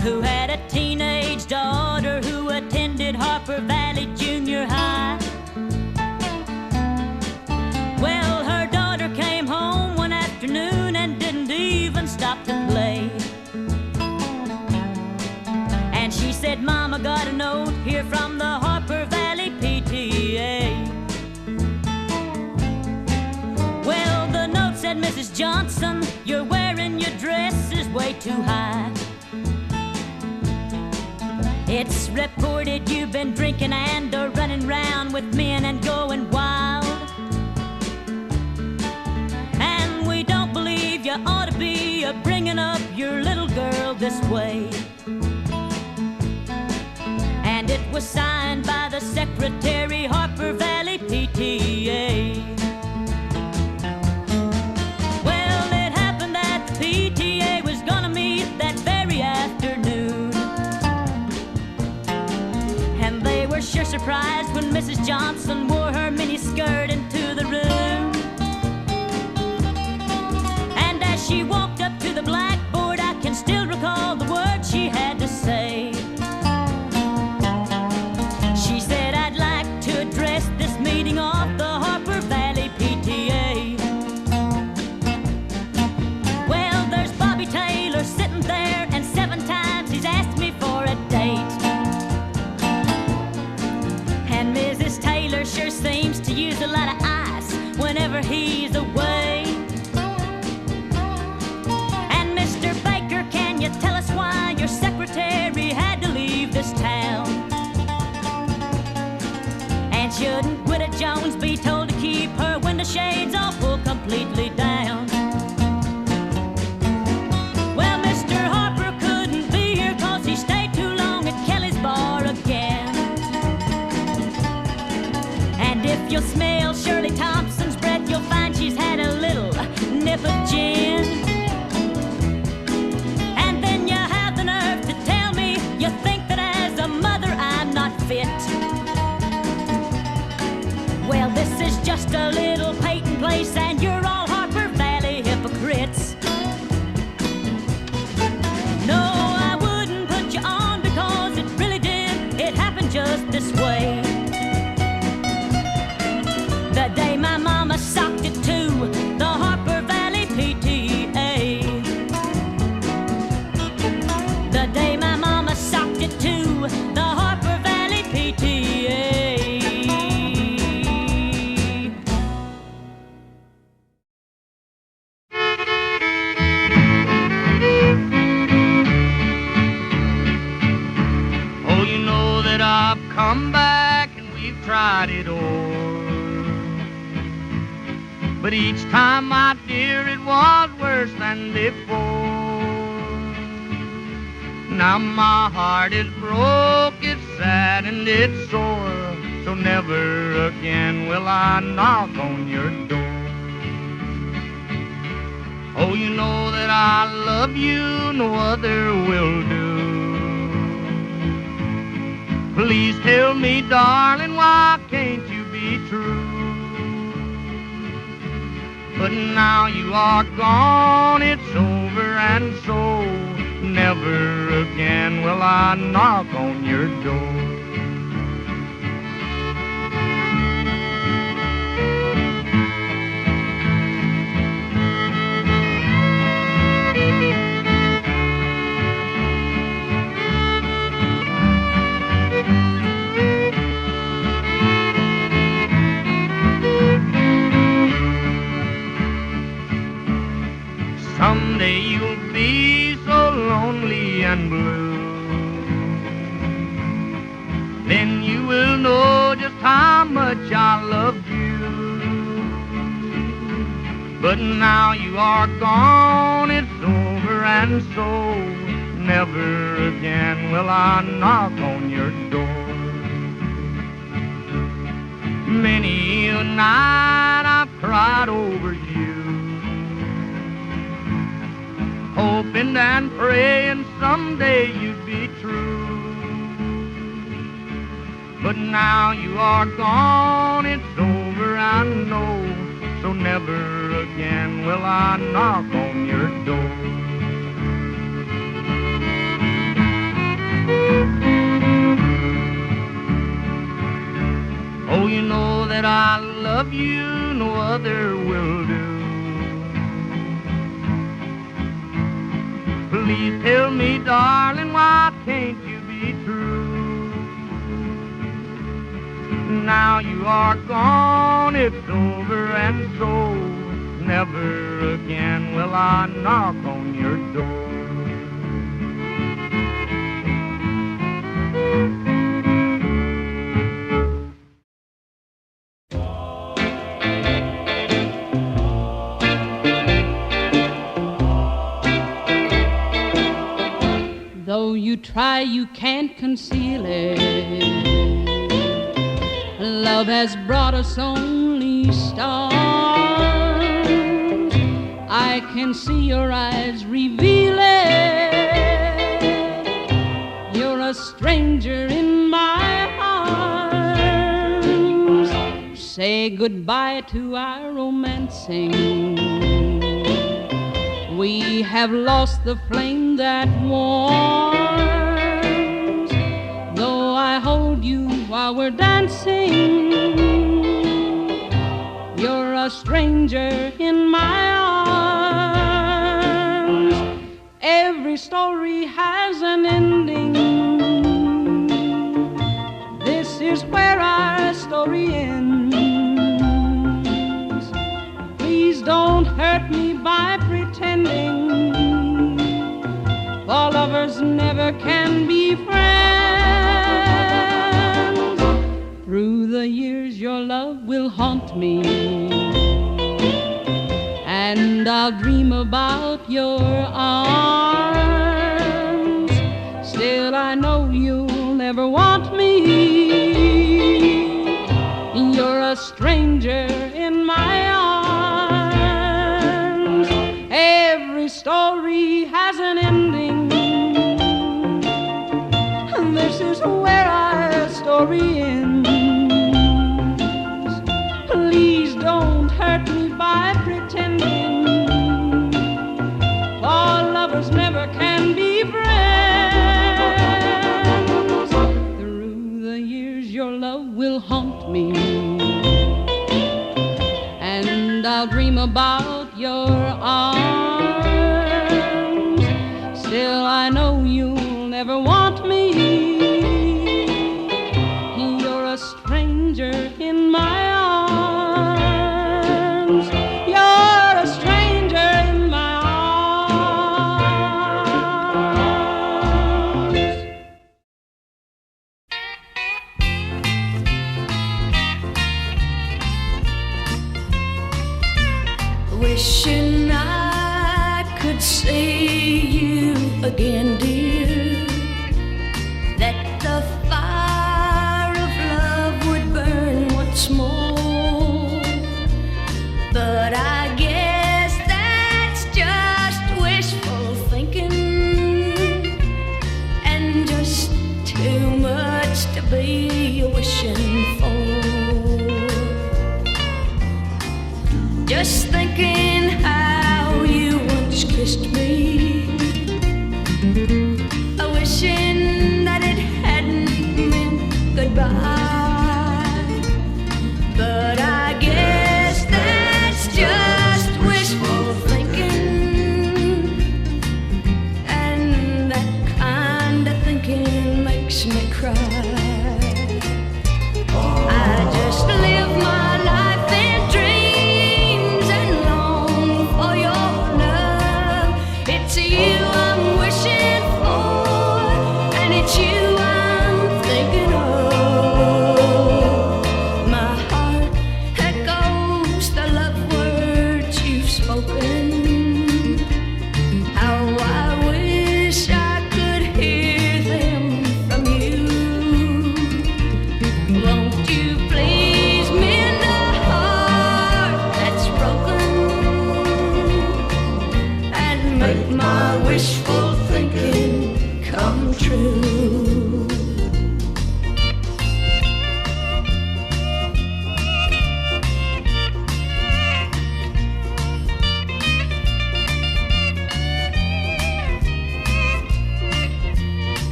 who had a teenage daughter who attended Harper Valley Junior High. Well, her daughter came home one afternoon and didn't even stop to play. And she said, Mama, got a note here from the Harper Valley PTA. Well, the note said, Mrs. Johnson, you're wearing your dress is way too high. It's reported you've been drinking and running round with men and going wild. And we don't believe you ought to be bringing up your little girl this way. And it was signed by the secretary, Harper Valley PTA. Well, it happened that the PTA was gonna meet that very afternoon. And they were sure surprised when Mrs. Johnson wore her mini skirt into the room. And as she walked up to the blackboard, I can still recall the words she had to say. She said, I'd like to address this meeting of the Harper Valley PTA. Well, there's Bobby Taylor sitting there, and 7 times he's asked me for a date. And Mrs. Taylor sure seems to use a lot of ice whenever he's away. And Mr. Baker, can you tell us why your secretary had to leave this town? And shouldn't Widow Jones be told to keep her window shades all pulled completely down? Well, Mr. Harper couldn't be here 'cause he stayed too long at Kelly's bar again. And if you'll smell Shirley Thompson's breath, you'll find she's had a little nip of gin. And then you have the nerve to tell me you think that as a mother I'm not fit. Well, this is just a little Peyton place, and you're all Harper Valley hypocrites. No, I wouldn't put you on because it really did. It happened just this way. The day my mama socked it to the Harper Valley PTA. The day my mama socked it to the Harper Valley PTA. Oh, you know that I've come back and we've tried it all. But each time, my dear, it was worse than before. Now my heart is broke, it's sad and it's sore, so never again will I knock on your door. Oh, you know that I love you, no other will do. Please tell me, darling, why can't you be true? But now you are gone, it's over, and so never again will I knock on your door. Someday you'll be so lonely and blue. Then you will know just how much I love you. But now you are gone, it's over, and so never again will I knock on your door. Many a night I've cried over you, hoping and praying someday you'd be true. But now you are gone, it's over, I know, so never again will I knock on your door. love you, no other will do. Please tell me, darling, why can't you be true? Now you are gone, it's over and so never again will I knock on your door. Though you try, you can't conceal it. Love has brought us only stars. I can see your eyes reveal it. You're a stranger in my arms. Say goodbye to our romancing. We have lost the flame that warms. Though I hold you while we're dancing, you're a stranger in my arms. Every story has an ending. This is where our story ends. Please don't hurt me by pretending, for lovers never can be friends. Through the years your love will haunt me, and I'll dream about your arms. Still I know you'll never want me. You're a stranger in my arms. Every story has an ending. This is where our story ends. Please don't hurt me by pretending, for lovers never can be friends. Through the years your love will haunt me, and I'll dream about your arms. Still I know you'll never want me. You're a stranger in my arms. You're a stranger in my arms. Wishing I could see you again, dear, that the fire of love would burn once more. But I guess that's just wishful thinking, and just too much to be wishing for. Just thinking how you once kissed me, wishing that it hadn't meant goodbye. But I guess that's just wishful thinking, and that kind of thinking makes me cry. I just live my life in dreams and long for your love. It's you I'm wishing for, and it's you I'm thinking of. My heart echoes the love words you've spoken. How I wish I could hear them from you. Won't you please mend a heart that's broken, and make my wishful thinking come true?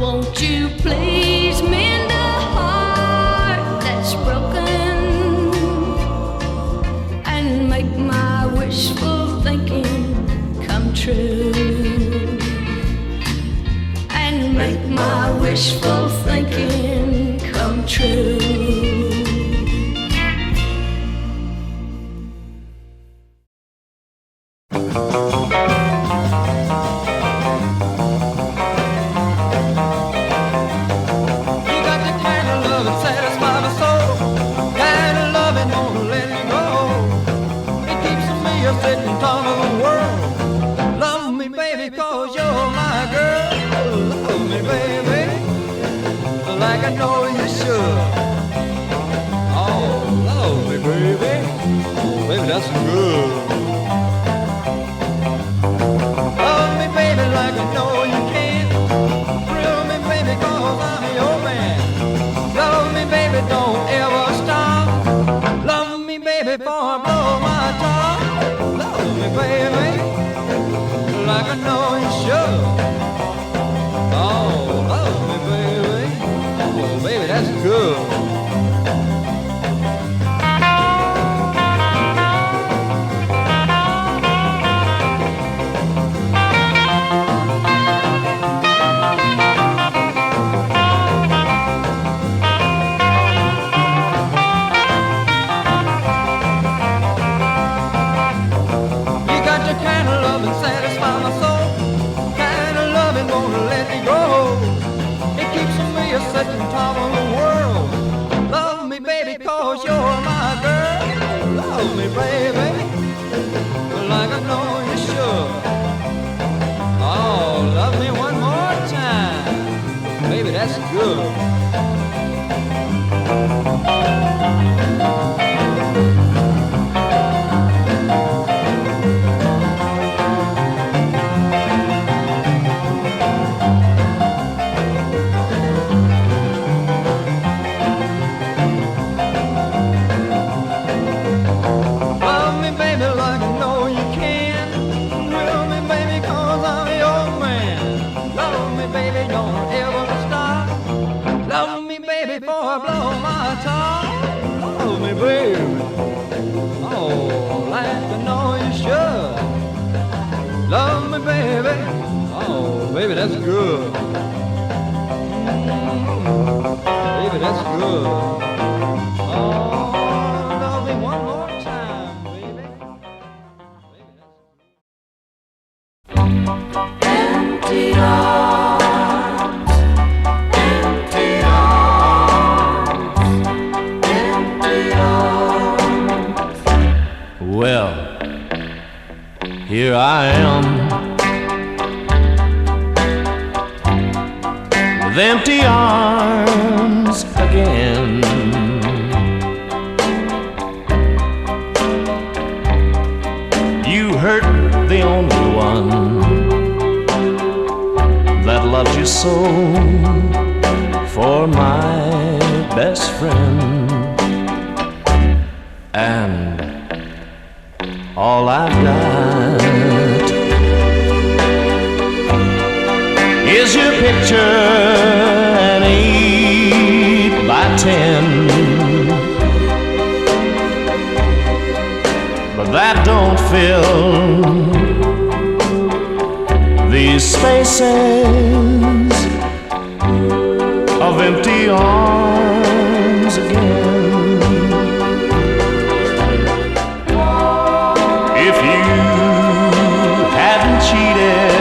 Won't you please mend a heart that's broken, I know you should. Oh, love me, baby. Oh, baby, that's good. Love me, baby, like I know you can. Thrill me, baby, 'cause I'm your man. Love me, baby, don't ever stop. Love me, baby, before I blow my top. Love me, baby, like I know you should. Oh, love me, baby. Oh, baby, that's good. At the top of the world. Love me, baby, 'cause you're my girl. Love me, baby, like I know you should. Oh, love me one more time. Baby, that's good. I blow my top. Love me, baby. Oh, like I know you should. Love me, baby. Oh, baby, that's good. Baby, that's good. Oh, love me one more time, baby. Baby, that's empty arms, empty arms. Well, here I am with empty arms again. You hurt the only one that loved you so, for my best friend. And all I've got is your picture, an 8x10. But that don't fill these spaces of empty arms again. If you hadn't cheated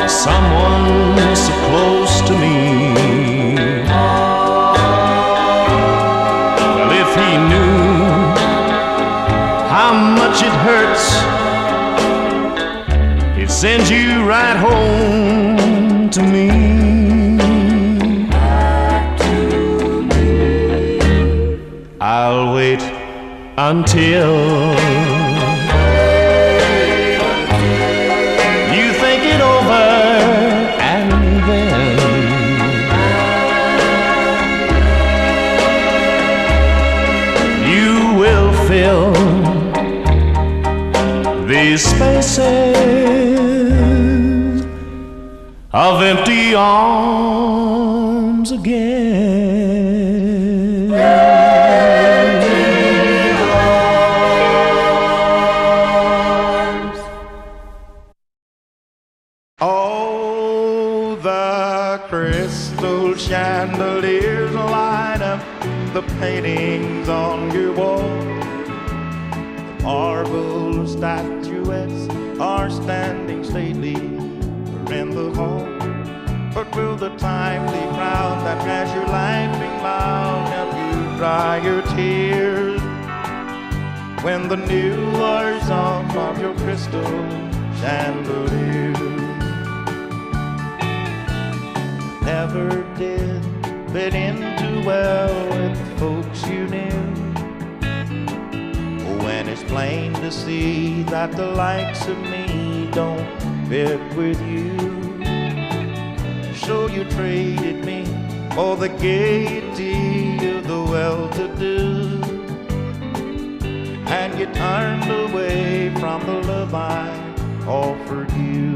someone so close to me, well, if he knew how much it hurts, he'd send you right home to me. I'll wait until you think it over, and then you will fill these spaces of empty arms again. Oh, the crystal chandeliers light up the paintings on your wall. The marble statuettes are standing stately in the hall. But will the timely crowd that has your laughing mouth help you dry your tears when the new wears off of your crystal chandelier? never did fit in too well with the folks you knew. When it's plain to see that the likes of me don't fit with you, so you traded me for the gaiety of the well-to-do, and you turned away from the love I offered you.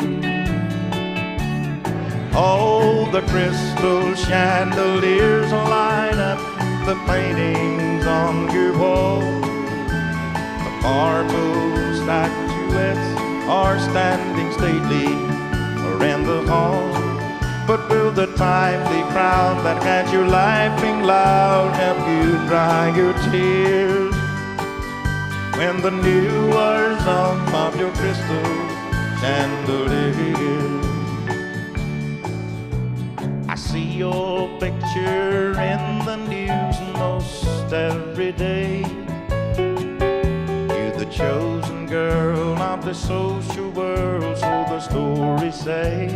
Oh, the crystal chandeliers line up the paintings on your wall. The marble statuettes are standing stately around the hall. But will the timely crowd that had you laughing loud help you dry your tears when the new words of your crystal chandelier? I see your picture in the news most every day. You're the chosen girl of the social world, so the stories say.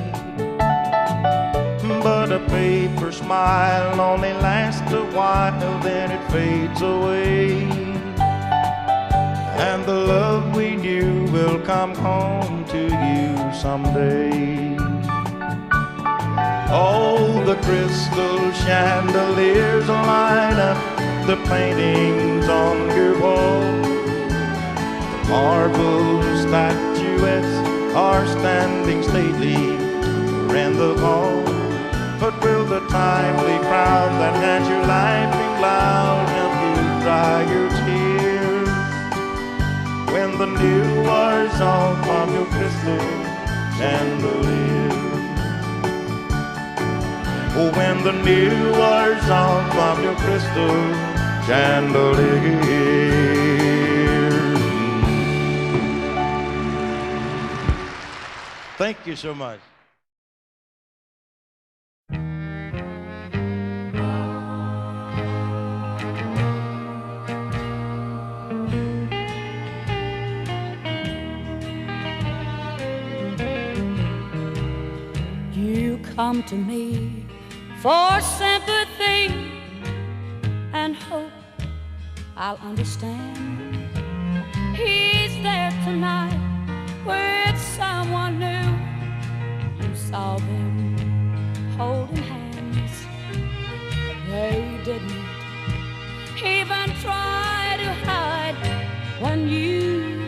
But a paper smile only lasts a while, then it fades away, and the love we knew will come home to you someday. Oh, the crystal chandeliers line up the paintings on your wall. The marble statuettes are standing stately around the hall. But will the timely crowd that had you laughing loud help you dry your tears when the new words on from your crystal chandelier? Oh, when the new words on from your crystal chandelier. Thank you so much. Come to me for sympathy and hope I'll understand. He's there tonight with someone new. You saw them holding hands. They didn't even try to hide when you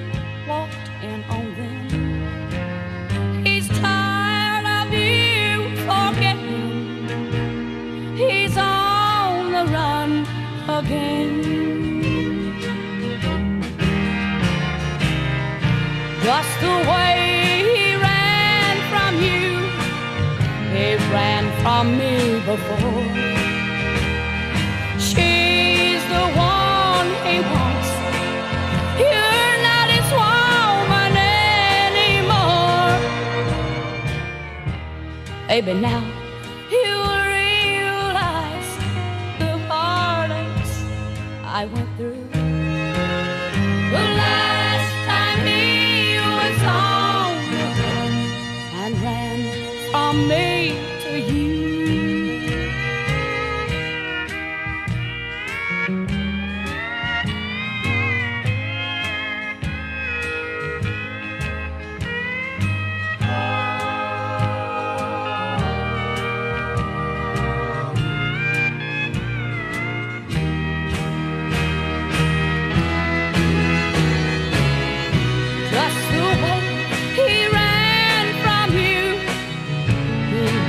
walked in on them. He's tired of you. Forget him. He's on the run again. Just the way he ran from you, he ran from me before. She's the one he wants. You're not his woman anymore. Baby, now you'll realize the heartaches I went through. The last time he was on the run and ran from me to you.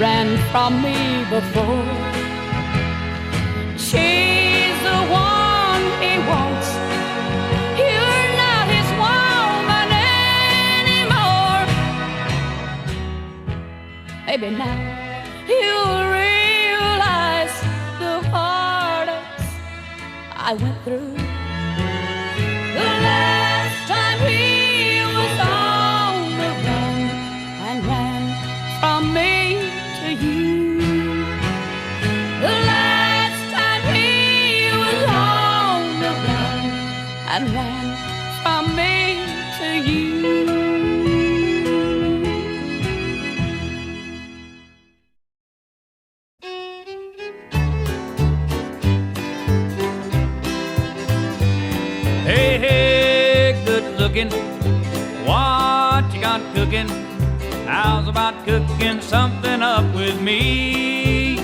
Ran from me before. She's the one he wants. You're not his woman anymore. Maybe now you'll realize the heartaches I went through. The last time he was on the run and ran from me to you. The last time he was on the run and ran from me to you. looking? What you got cooking? How's about cooking something up with me?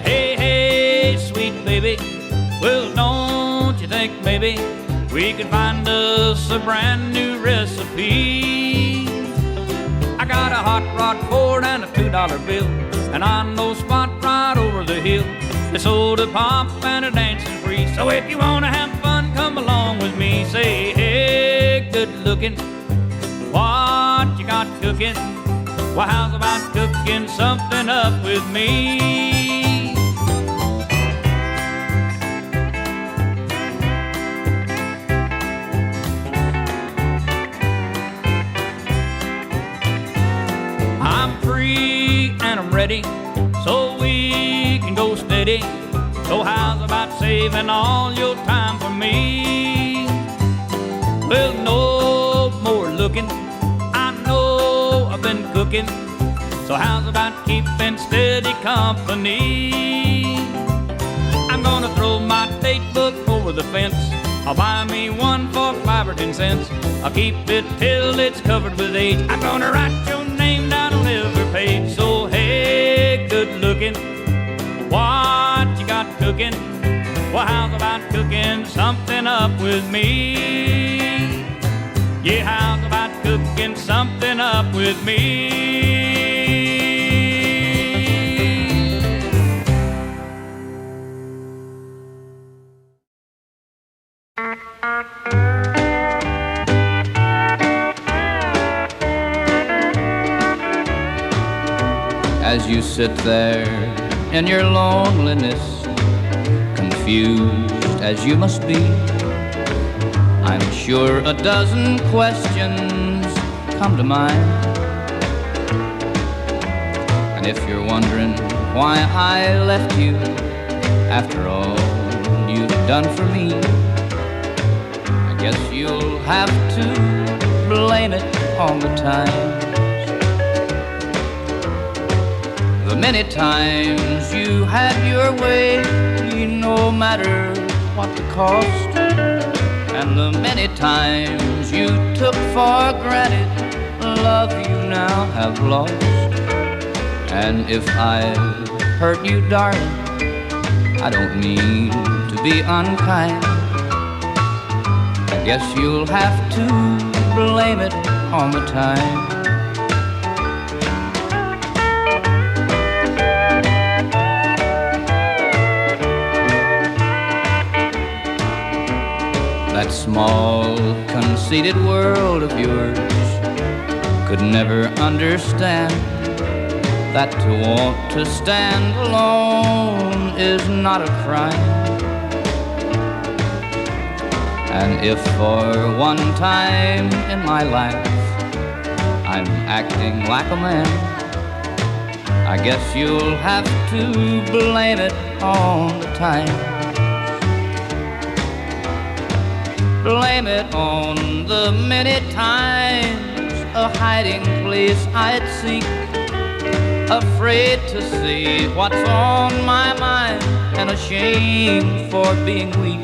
Hey, hey, sweet baby, well, don't you think maybe we could find us a brand new recipe? I got a hot rod Ford and a $2 bill, and I know a spot right over the hill. They sold a pop and a dancing free. So if you wanna have fun, come along with me. Say, hey, good looking, what you got cooking? Well, how's about cooking something up with me? I'm free and I'm ready, so we can go steady. So how's about saving all your time for me? Well, no more looking, I know I've been cooking. So how's about keeping steady company? I'm gonna throw my date book over the fence. I'll buy me one for 5 or 10 cents. I'll keep it till it's covered with age. I'm gonna write your name down on every page. So hey, good looking, what you got cooking? Well, how's about cooking something up with me? Yeah, how's about cooking something up with me? As you sit there in your loneliness, confused as you must be, I'm sure a dozen questions come to mind. And if you're wondering why I left you after all you've done for me, I guess you'll have to blame it on the times. The many times you had your way, no matter what the cost, and the many times you took for granted love you now have lost. And if I've hurt you, darling, I don't mean to be unkind. I guess you'll have to blame it on the time. That small, conceited world of yours could never understand that to want to stand alone is not a crime. And if for one time in my life I'm acting like a man, I guess you'll have to blame it on the time. Blame it on the many times a hiding place I'd seek, afraid to say what's on my mind and ashamed for being weak.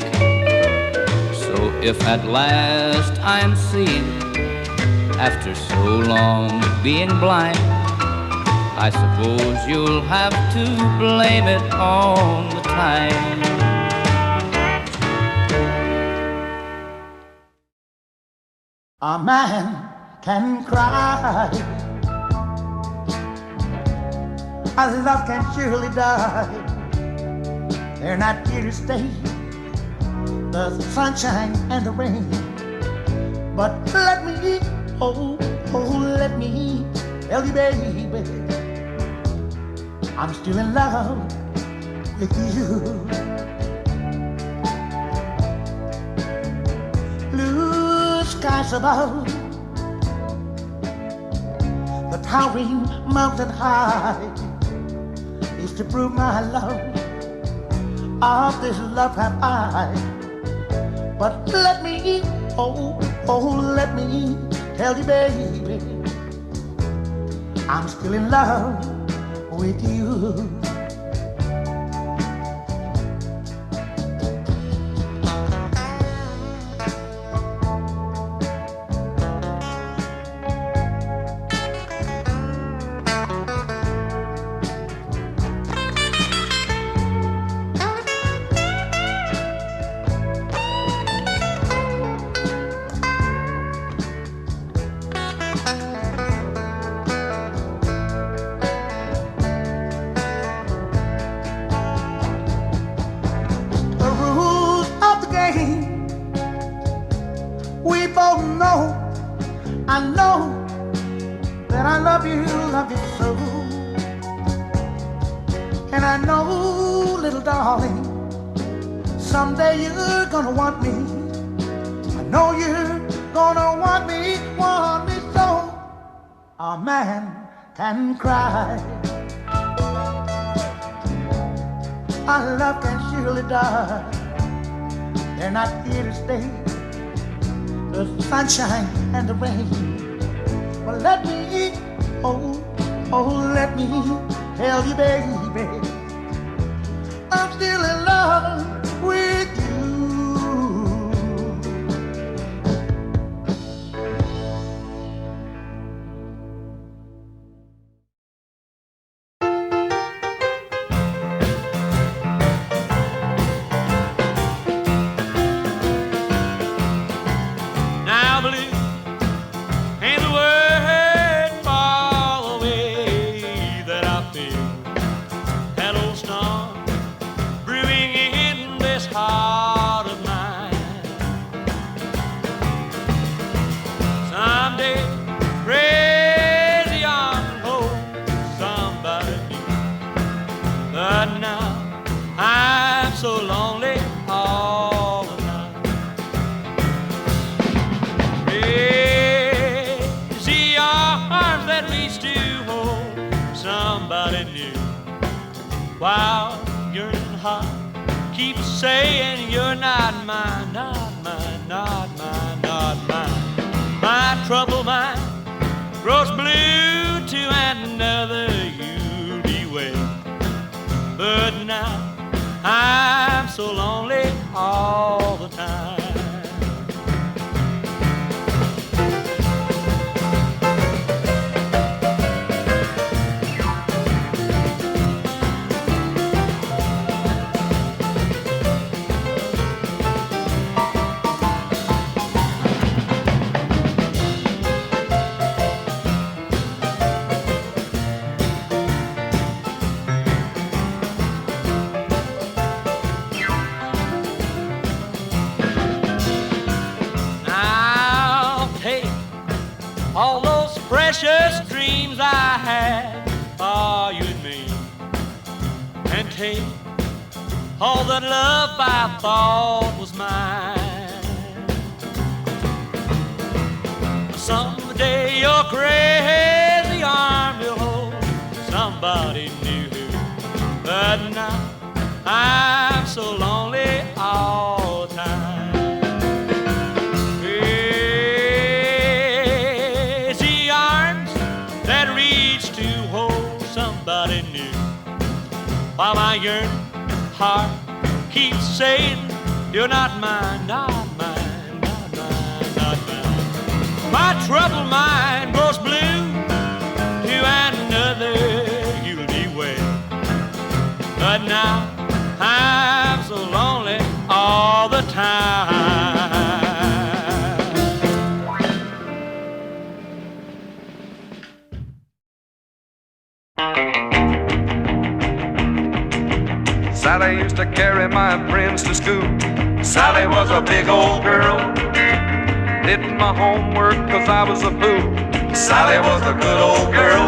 So if at last I'm seeing, after so long being blind, I suppose you'll have to blame it on the time. A man can cry, a love can surely die. They're not here to stay, the sunshine and the rain. But let me, oh, let me tell you, baby, I'm still in love with you. Skies above, the towering mountain high is to prove my love. Of this love have I. But let me, oh, let me tell you, baby, I'm still in love with you. know that I love you so. And I know, little darling, someday you're gonna want me. I know you're gonna want me so. A man can cry, our love can surely die. They're not here to stay, the sunshine and the rain. But let me, let me tell you, baby, I'm still in love with you. While yearning heart keeps saying you're not mine, not mine, not mine, not mine. My troubled mind grows blue to another you'll be with. But now I'm so lonely all the time. All those precious dreams I had for you and me, and take all that love I thought was mine. Someday your crazy arm will hold somebody new, but now I'm so lonely all the time. Somebody new, while my yearning heart keeps saying you're not mine, not mine, not mine, not mine. My troubled mind grows blue to another you'll be with. But now I'm so lonely all the time. Sally used to carry my friends to school. Sally was a big old girl. Did my homework 'cause I was a fool. Sally was a good old girl.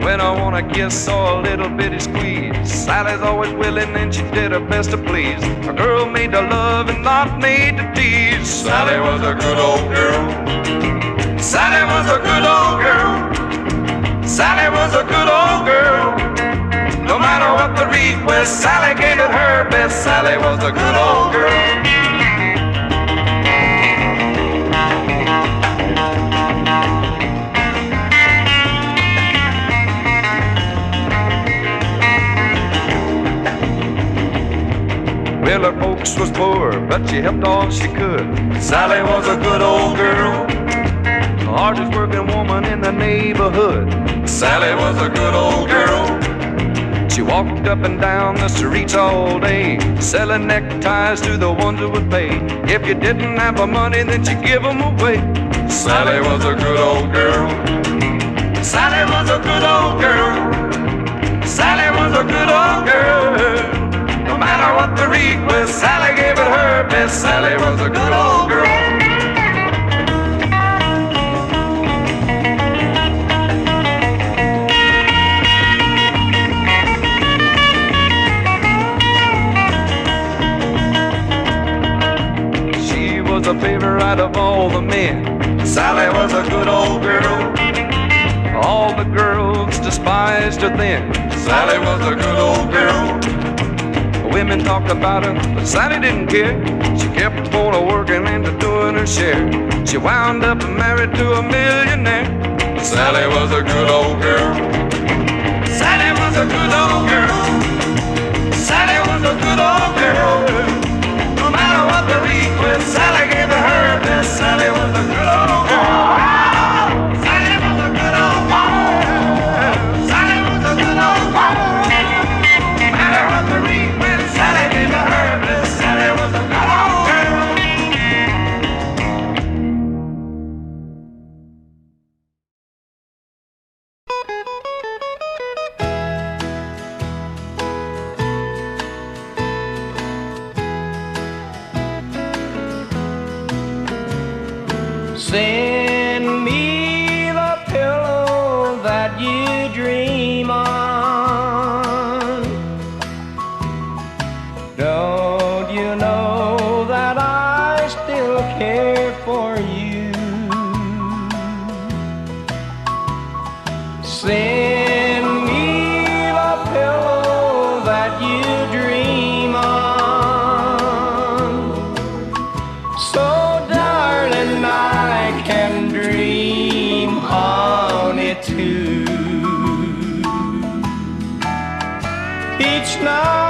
When I want a kiss or a little bitty squeeze, Sally's always willing and she did her best to please. A girl made to love and not made to tease. Sally was a good old girl. Sally was a good old girl. Sally was a good old girl. No matter what the request, Sally gave it her best. Sally was a good old girl. Well, her folks was poor, but she helped all she could. Sally was a good old girl, the hardest working woman in the neighborhood. Sally was a good old girl. She walked up and down the streets all day, selling neckties to the ones who would pay. If you didn't have the money, then she'd give them away. Sally was a good old girl. Sally was a good old girl. Sally was a good old girl. No matter what the request, Sally gave it her best. Sally was a good old girl. all the men. Sally was a good old girl. All the girls despised her then. Sally was a good old girl. Women talked about her, but Sally didn't care. She kept on working and doing her share. She wound up married to a millionaire. Sally was a good old girl. Sally was a good old girl. Sally was a good old girl. No matter what the request, Sally gave her her best. Sally was a good old girl. Sally was a good old girl. Sally was a good old girl. No matter what the request, Sally gave her her best. Sally was a good old girl. Send me the pillow that you dream on. Don't you know that I still care for you? Send me the pillow that you dream on. So darling, I can dream on it too. Each night